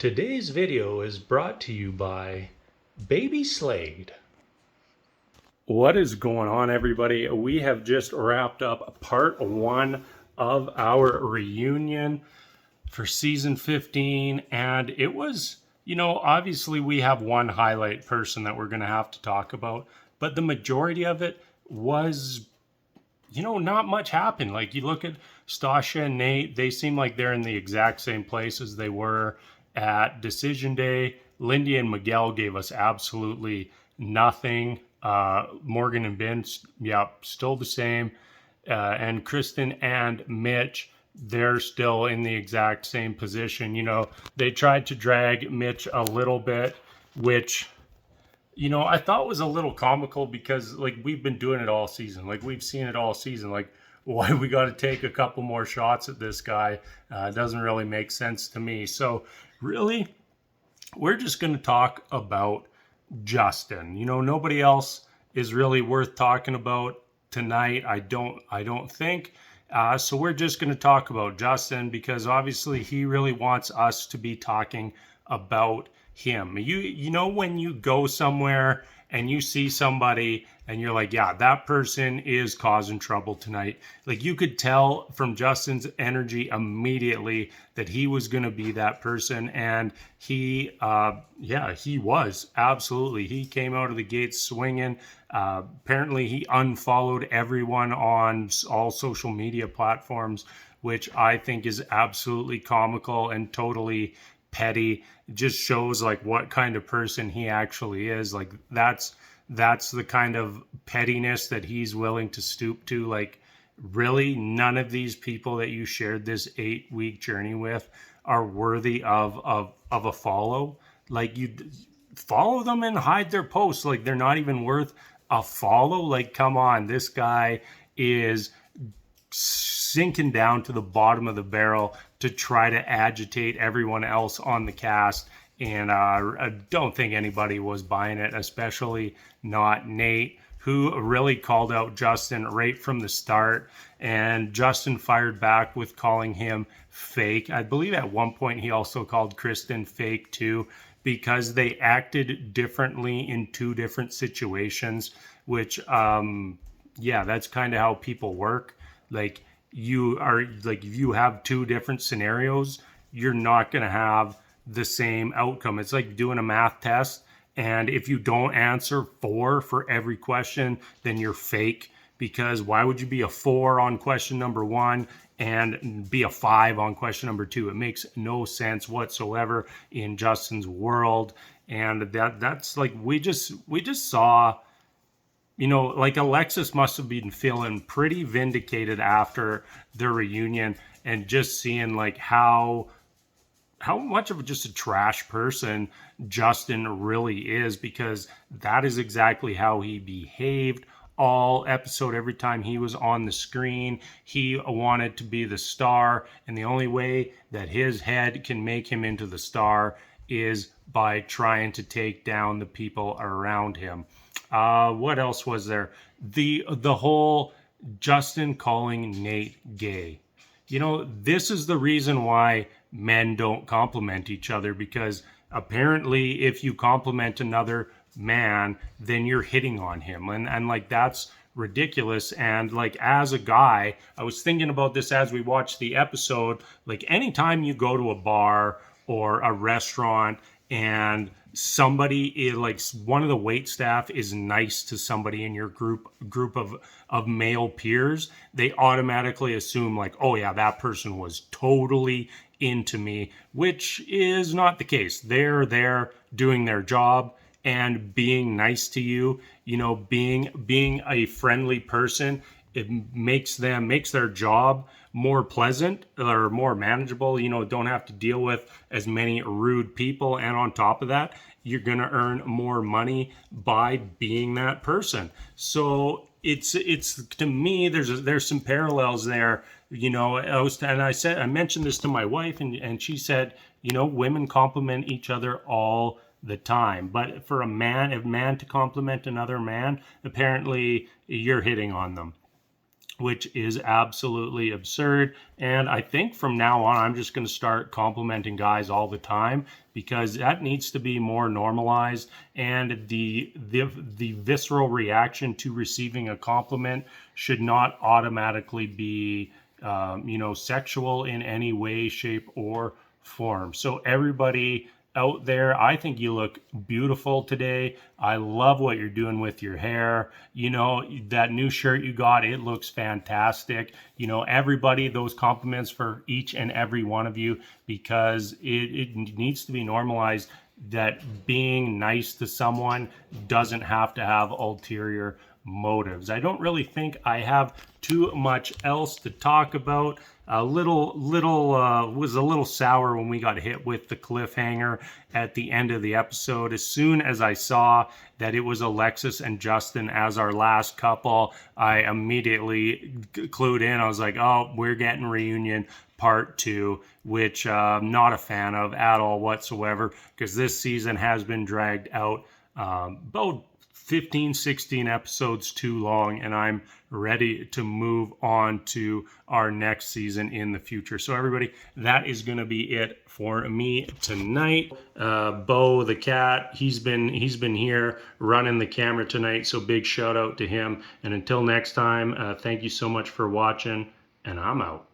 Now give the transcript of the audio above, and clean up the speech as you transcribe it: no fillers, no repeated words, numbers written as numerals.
Today's video is brought to you by Baby Slade. What is going on, everybody? We have just wrapped up part 1 of our reunion for season 15, and it was, obviously we have one highlight person that we're going to have to talk about, but the majority of it was, not much happened. Like, you look at Stasha and Nate, they seem like they're in the exact same place as they were at Decision Day. Lindy and Miguel gave us absolutely nothing. Morgan and Ben, still the same. And Kristen and Mitch, they're still in the exact same position. They tried to drag Mitch a little bit, which, I thought was a little comical because, like, we've been doing it all season. Like, we've seen it all season. Like, why we got to take a couple more shots at this guy doesn't really make sense to me. So, really, we're just going to talk about Justin. Nobody else is really worth talking about tonight. I don't think. So we're just going to talk about Justin because obviously he really wants us to be talking about him. You know when you go somewhere and you see somebody and you're like, yeah, that person is causing trouble tonight. Like, you could tell from Justin's energy immediately that he was going to be that person. And he was absolutely. He came out of the gates swinging. Apparently he unfollowed everyone on all social media platforms, which I think is absolutely comical and totally petty. It just shows like what kind of person he actually is. Like, that's the kind of pettiness that he's willing to stoop to. Like, really, none of these people that you shared this 8-week journey with are worthy of a follow. Like, you follow them and hide their posts. Like, they're not even worth a follow. Like, come on, this guy is sinking down to the bottom of the barrel to try to agitate everyone else on the cast. And I don't think anybody was buying it, especially not Nate, who really called out Justin right from the start. And Justin fired back with calling him fake. I believe at one point he also called Kristen fake too, because they acted differently in 2 different situations, which, that's kind of how people work. Like, if you have 2 different scenarios, you're not going to have the same outcome. It's like doing a math test, and if you don't answer 4 for every question, then you're fake. Because why would you be a 4 on question number 1 and be a 5 on question number 2? It makes no sense whatsoever in Justin's world. And that's like, we just saw, like, Alexis must have been feeling pretty vindicated after the reunion, and just seeing like how much of just a trash person Justin really is, because that is exactly how he behaved all episode. Every time he was on the screen, he wanted to be the star, and the only way that his head can make him into the star is by trying to take down the people around him. What else was there? The whole Justin calling Nate gay. This is the reason why men don't compliment each other, because apparently if you compliment another man, then you're hitting on him. And like, that's ridiculous. And like, as a guy, I was thinking about this as we watched the episode. Like, anytime you go to a bar or a restaurant and somebody is like, one of the wait staff is nice to somebody in your group of male peers, they automatically assume like, oh yeah, that person was totally into me, which is not the case. They're there doing their job and being nice to you. Being a friendly person, it makes their job more pleasant or more manageable. Don't have to deal with as many rude people, and on top of that, you're gonna earn more money by being that person. So it's to me, there's some parallels there. I mentioned this to my wife, and she said, women compliment each other all the time, but for a man to compliment another man, apparently you're hitting on them. which is absolutely absurd. And I think from now on, I'm just going to start complimenting guys all the time, because that needs to be more normalized. And the visceral reaction to receiving a compliment should not automatically be sexual in any way, shape, or form. So everybody out there, I think you look beautiful today. I love what you're doing with your hair. That new shirt you got, it looks fantastic. Everybody, those compliments for each and every one of you, because it needs to be normalized that being nice to someone doesn't have to have ulterior motives. I don't really think I have too much else to talk about. Was a little sour when we got hit with the cliffhanger at the end of the episode. As soon as I saw that it was Alexis and Justin as our last couple, I immediately clued in. I was like, oh, we're getting reunion part 2, which I'm not a fan of at all whatsoever, because this season has been dragged out about 15, 16 episodes too long, and I'm ready to move on to our next season in the future. So everybody, that is going to be it for me tonight. Bo the cat, he's been here running the camera tonight, so big shout out to him. And until next time, thank you so much for watching, and I'm out.